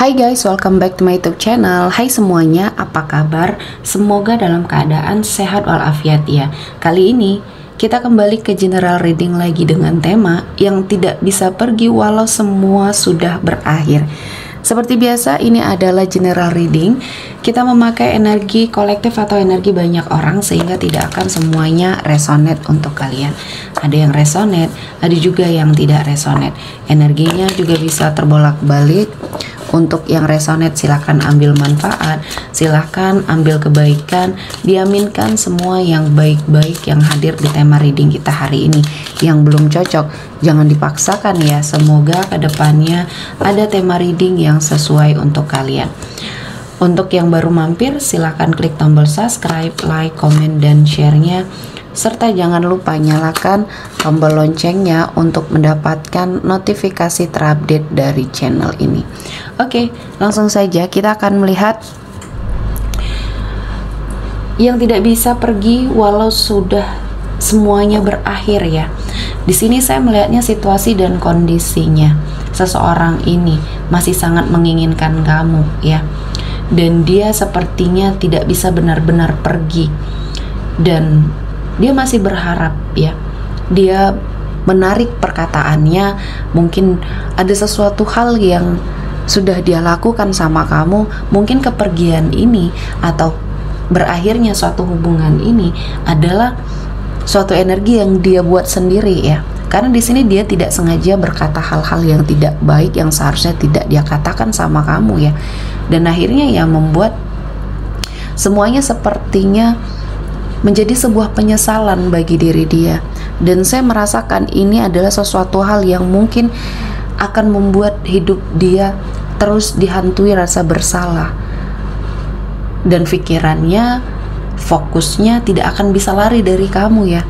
Hai guys, welcome back to my YouTube channel. Hai semuanya, apa kabar? Semoga dalam keadaan sehat walafiat ya. Kali ini kita kembali ke general reading lagi dengan tema yang tidak bisa pergi walau semua sudah berakhir. Seperti biasa, ini adalah general reading. Kita memakai energi kolektif atau energi banyak orang sehingga tidak akan semuanya resonate untuk kalian. Ada yang resonate, ada juga yang tidak resonate. Energinya juga bisa terbolak-balik. Untuk yang resonate silahkan ambil manfaat, silahkan ambil kebaikan, diaminkan semua yang baik-baik yang hadir di tema reading kita hari ini. Yang belum cocok, jangan dipaksakan ya, semoga kedepannya ada tema reading yang sesuai untuk kalian. Untuk yang baru mampir, silahkan klik tombol subscribe, like, komen, dan share-nya. Serta jangan lupa nyalakan tombol loncengnya untuk mendapatkan notifikasi terupdate dari channel ini. Oke, langsung saja kita akan melihat yang tidak bisa pergi walau sudah semuanya berakhir ya. Di sini saya melihatnya situasi dan kondisinya. Seseorang ini masih sangat menginginkan kamu ya. Dan dia sepertinya tidak bisa benar-benar pergi. Dan dia masih berharap ya. Dia menarik perkataannya, mungkin ada sesuatu hal yang sudah dia lakukan sama kamu. Mungkin kepergian ini atau berakhirnya suatu hubungan ini adalah suatu energi yang dia buat sendiri ya. Karena di sini dia tidak sengaja berkata hal-hal yang tidak baik yang seharusnya tidak dia katakan sama kamu ya. Dan akhirnya ya membuat semuanya sepertinya menjadi sebuah penyesalan bagi diri dia. Dan saya merasakan ini adalah sesuatu hal yang mungkin akan membuat hidup dia terus dihantui rasa bersalah. Dan pikirannya, fokusnya tidak akan bisa lari dari kamu ya.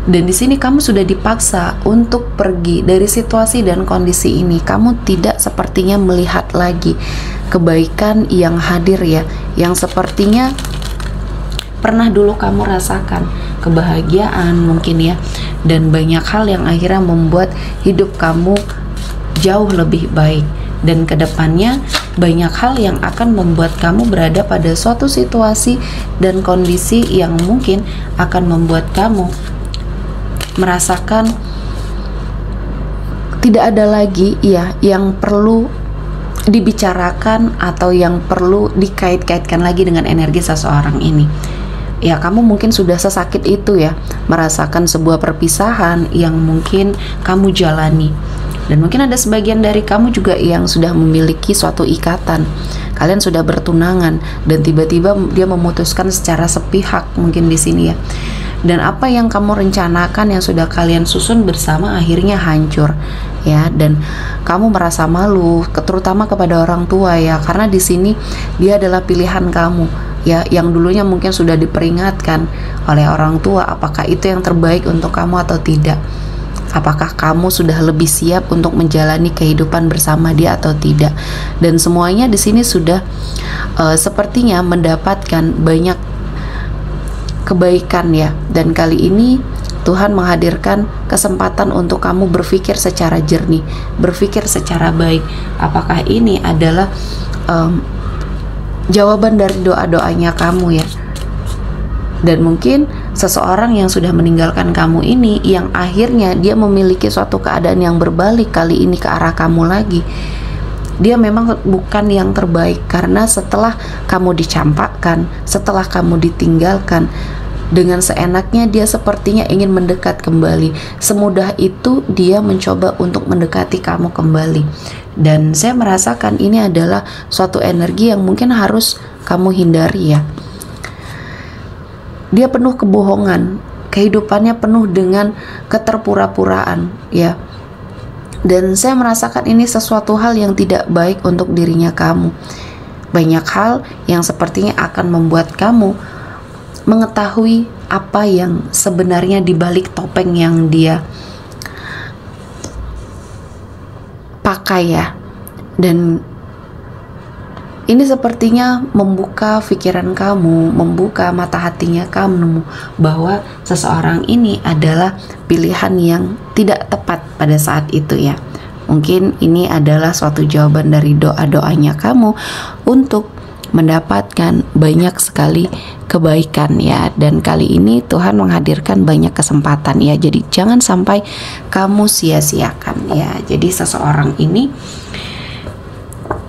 Dan di sini kamu sudah dipaksa untuk pergi dari situasi dan kondisi ini. Kamu tidak sepertinya melihat lagi kebaikan yang hadir ya, yang sepertinya pernah dulu kamu rasakan, kebahagiaan mungkin ya, dan banyak hal yang akhirnya membuat hidup kamu jauh lebih baik. Dan kedepannya banyak hal yang akan membuat kamu berada pada suatu situasi dan kondisi yang mungkin akan membuat kamu merasakan tidak ada lagi ya yang perlu dibicarakan atau yang perlu dikait-kaitkan lagi dengan energi seseorang ini. Ya, kamu mungkin sudah sesakit itu ya, merasakan sebuah perpisahan yang mungkin kamu jalani. Dan mungkin ada sebagian dari kamu juga yang sudah memiliki suatu ikatan. Kalian sudah bertunangan dan tiba-tiba dia memutuskan secara sepihak mungkin di sini ya. Dan apa yang kamu rencanakan yang sudah kalian susun bersama akhirnya hancur ya, dan kamu merasa malu terutama kepada orang tua ya, karena di sini dia adalah pilihan kamu ya, yang dulunya mungkin sudah diperingatkan oleh orang tua apakah itu yang terbaik untuk kamu atau tidak. Apakah kamu sudah lebih siap untuk menjalani kehidupan bersama dia atau tidak? Dan semuanya di sini sudah sepertinya mendapatkan banyak kebaikan ya. Dan kali ini Tuhan menghadirkan kesempatan untuk kamu berpikir secara jernih, berpikir secara baik. Apakah ini adalah jawaban dari doa-doanya kamu ya? Dan mungkin seseorang yang sudah meninggalkan kamu ini, yang akhirnya dia memiliki suatu keadaan yang berbalik kali ini ke arah kamu lagi. Dia memang bukan yang terbaik, karena setelah kamu dicampakkan, setelah kamu ditinggalkan, dengan seenaknya dia sepertinya ingin mendekat kembali. Semudah itu dia mencoba untuk mendekati kamu kembali. Dan saya merasakan ini adalah suatu energi yang mungkin harus kamu hindari ya. Dia penuh kebohongan, kehidupannya penuh dengan keterpura-puraan ya. Dan saya merasakan ini sesuatu hal yang tidak baik untuk dirinya kamu. Banyak hal yang sepertinya akan membuat kamu mengetahui apa yang sebenarnya di balik topeng yang dia pakai ya. Dan ini sepertinya membuka pikiran kamu, membuka mata hatinya kamu bahwa seseorang ini adalah pilihan yang tidak tepat pada saat itu ya. Mungkin ini adalah suatu jawaban dari doa-doanya kamu untuk mendapatkan banyak sekali kebaikan ya. Dan kali ini Tuhan menghadirkan banyak kesempatan ya, jadi jangan sampai kamu sia-siakan ya. Jadi seseorang ini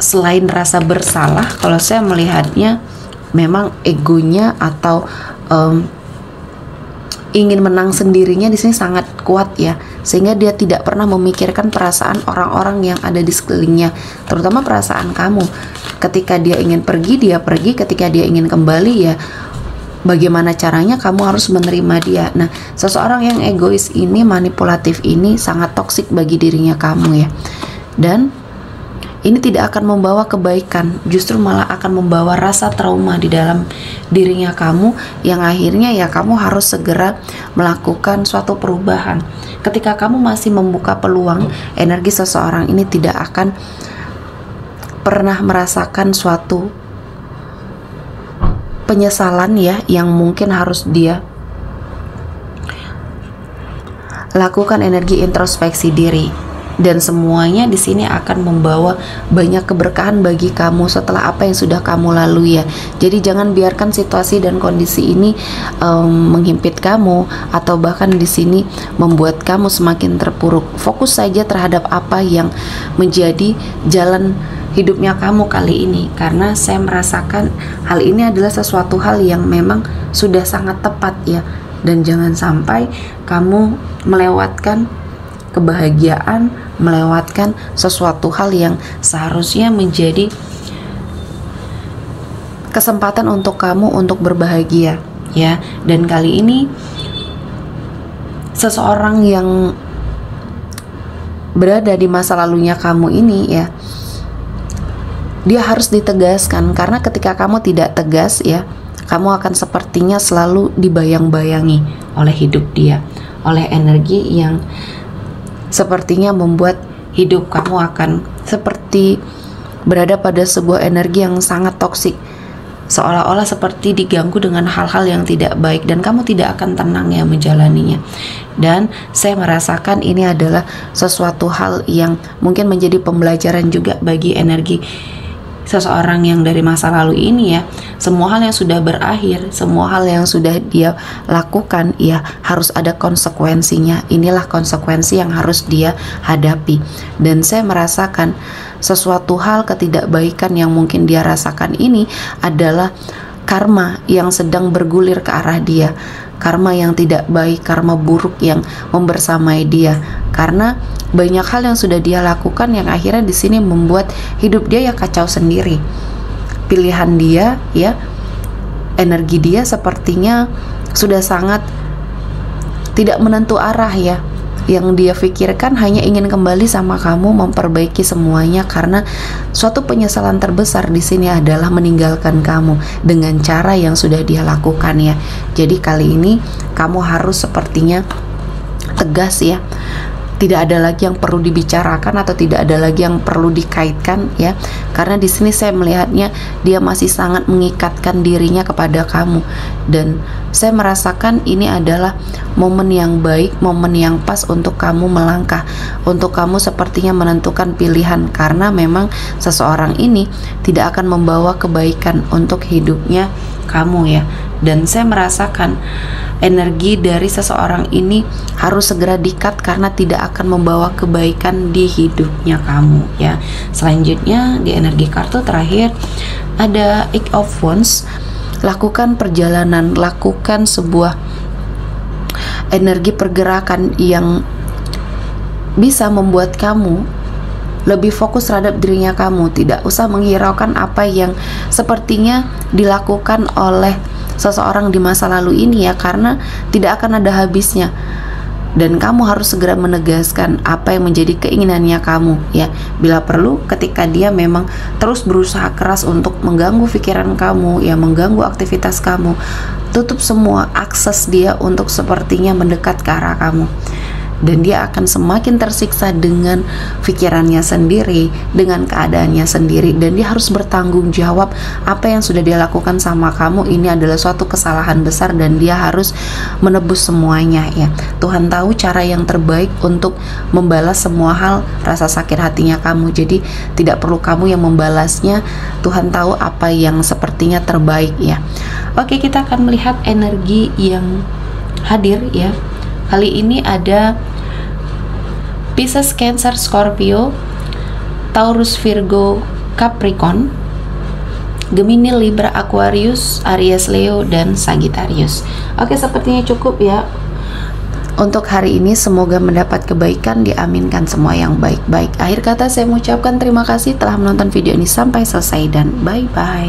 selain rasa bersalah, kalau saya melihatnya memang egonya atau ingin menang sendirinya di sini sangat kuat ya, sehingga dia tidak pernah memikirkan perasaan orang-orang yang ada di sekelilingnya, terutama perasaan kamu. Ketika dia ingin pergi, dia pergi. Ketika dia ingin kembali, ya bagaimana caranya kamu harus menerima dia. Nah, seseorang yang egois ini, manipulatif ini sangat toksik bagi dirinya kamu ya. Dan ini tidak akan membawa kebaikan, justru malah akan membawa rasa trauma di dalam dirinya kamu, yang akhirnya ya kamu harus segera melakukan suatu perubahan. Ketika kamu masih membuka peluang, energi seseorang ini tidak akan pernah merasakan suatu penyesalan ya, yang mungkin harus dia lakukan energi introspeksi diri. Dan semuanya di sini akan membawa banyak keberkahan bagi kamu setelah apa yang sudah kamu lalui ya. Jadi jangan biarkan situasi dan kondisi ini menghimpit kamu, atau bahkan di sini membuat kamu semakin terpuruk. Fokus saja terhadap apa yang menjadi jalan hidupnya kamu kali ini, karena saya merasakan hal ini adalah sesuatu hal yang memang sudah sangat tepat ya. Dan jangan sampai kamu melewatkan kebahagiaan, melewatkan sesuatu hal yang seharusnya menjadi kesempatan untuk kamu untuk berbahagia ya. Dan kali ini seseorang yang berada di masa lalunya kamu ini ya, dia harus ditegaskan, karena ketika kamu tidak tegas ya, kamu akan sepertinya selalu dibayang-bayangi oleh hidup dia, oleh energi yang sepertinya membuat hidup kamu akan seperti berada pada sebuah energi yang sangat toksik, seolah-olah seperti diganggu dengan hal-hal yang tidak baik, dan kamu tidak akan tenang ya menjalaninya. Dan saya merasakan ini adalah sesuatu hal yang mungkin menjadi pembelajaran juga bagi energi seseorang yang dari masa lalu ini ya. Semua hal yang sudah berakhir, semua hal yang sudah dia lakukan ya harus ada konsekuensinya. Inilah konsekuensi yang harus dia hadapi. Dan saya merasakan sesuatu hal ketidakbaikan yang mungkin dia rasakan ini adalah karma yang sedang bergulir ke arah dia, karma yang tidak baik, karma buruk yang membersamai dia, karena banyak hal yang sudah dia lakukan yang akhirnya di sini membuat hidup dia ya kacau sendiri. Pilihan dia ya, energi dia sepertinya sudah sangat tidak menentu arah ya. Yang dia pikirkan hanya ingin kembali sama kamu, memperbaiki semuanya, karena suatu penyesalan terbesar di sini adalah meninggalkan kamu dengan cara yang sudah dia lakukan ya. Jadi kali ini kamu harus sepertinya tegas ya. Tidak ada lagi yang perlu dibicarakan atau tidak ada lagi yang perlu dikaitkan ya, karena di sini saya melihatnya dia masih sangat mengikatkan dirinya kepada kamu. Dan saya merasakan ini adalah momen yang baik, momen yang pas untuk kamu melangkah, untuk kamu sepertinya menentukan pilihan, karena memang seseorang ini tidak akan membawa kebaikan untuk hidupnya kamu ya. Dan saya merasakan energi dari seseorang ini harus segera di-cut, karena tidak akan membawa kebaikan di hidupnya kamu ya. Selanjutnya di energi kartu terakhir ada Eight of Wands. Lakukan perjalanan, lakukan sebuah energi pergerakan yang bisa membuat kamu lebih fokus terhadap dirinya kamu. Tidak usah menghiraukan apa yang sepertinya dilakukan oleh seseorang di masa lalu ini ya, karena tidak akan ada habisnya. Dan kamu harus segera menegaskan apa yang menjadi keinginannya kamu ya. Bila perlu, ketika dia memang terus berusaha keras untuk mengganggu pikiran kamu ya, mengganggu aktivitas kamu, tutup semua akses dia untuk sepertinya mendekat ke arah kamu. dan dia akan semakin tersiksa dengan pikirannya sendiri, dengan keadaannya sendiri, dan dia harus bertanggung jawab apa yang sudah dia lakukan sama kamu ini adalah suatu kesalahan besar dan dia harus menebus semuanya ya. Tuhan tahu cara yang terbaik untuk membalas semua hal rasa sakit hatinya kamu, jadi tidak perlu kamu yang membalasnya. Tuhan tahu apa yang sepertinya terbaik ya. Oke, kita akan melihat energi yang hadir ya. Kali ini ada Pisces, Cancer, Scorpio, Taurus, Virgo, Capricorn, Gemini, Libra, Aquarius, Aries, Leo, dan Sagittarius. Oke, sepertinya cukup ya untuk hari ini. Semoga mendapat kebaikan, diaminkan semua yang baik-baik. Akhir kata saya mengucapkan terima kasih telah menonton video ini sampai selesai dan bye-bye.